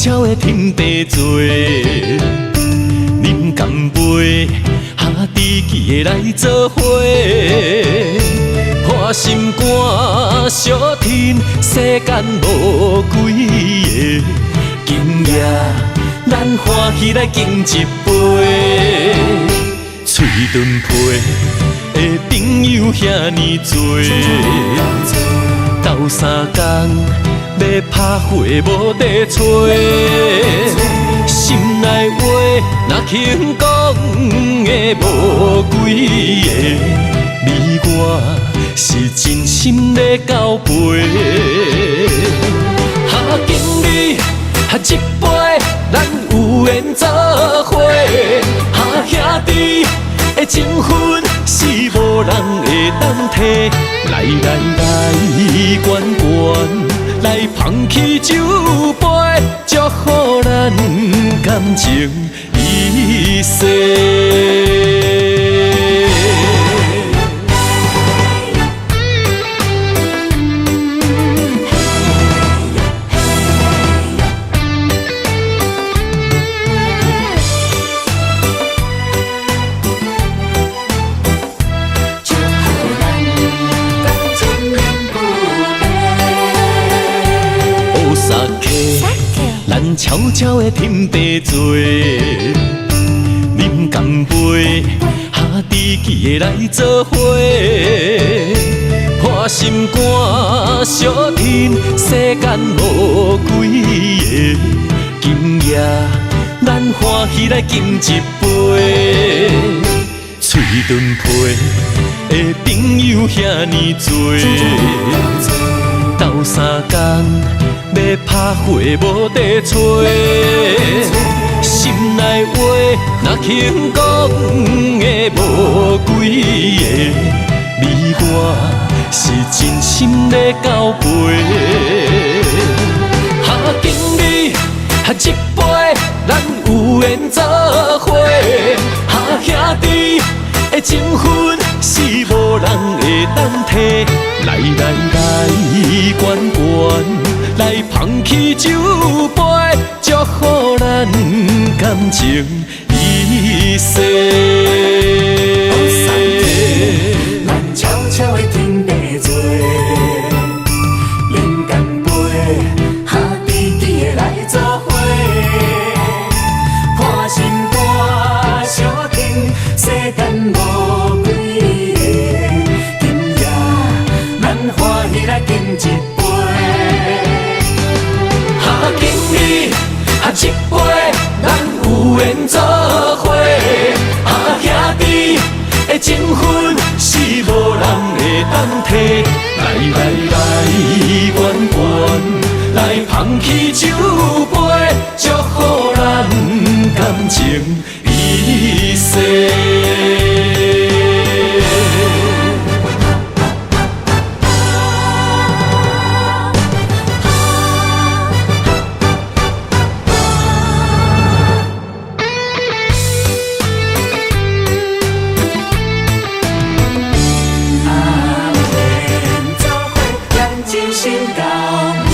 悄的添白做，饮干杯，下知己的来做伙。破心肝小天，世间无几个，今夜咱欢喜来敬一杯。嘴唇皮的朋友遐尼多，斗三工要拍火无地找，心内话若轻讲的无几个，你我是真心在交陪。今日一杯，咱有缘做伙，兄弟的情分是无人会当替。来，悬悬来捧起酒杯，祝福咱感情一世。咱悄悄的添白做，饮干杯，下知己的来做伙。破心肝小天，世间无几个，今夜咱欢喜来敬一杯。嘴唇皮的朋友遐尼多，斗三工要拍火无地找，心内话若轻讲的无几个，你我是真心在交陪。今日一杯，咱有缘做伙，兄弟的情分是无人会当替。来，悬悬来捧起酒杯，祝福咱感情一世。咱悄悄的添白做，饮干杯，下知己的来做伙。破心肝小天，世间无几个，今夜咱欢喜来敬一杯。今日一杯，咱有缘做伙，兄弟的情分是无人会当替。来，悬悬来捧起酒杯，祝福咱感情一世。真心交。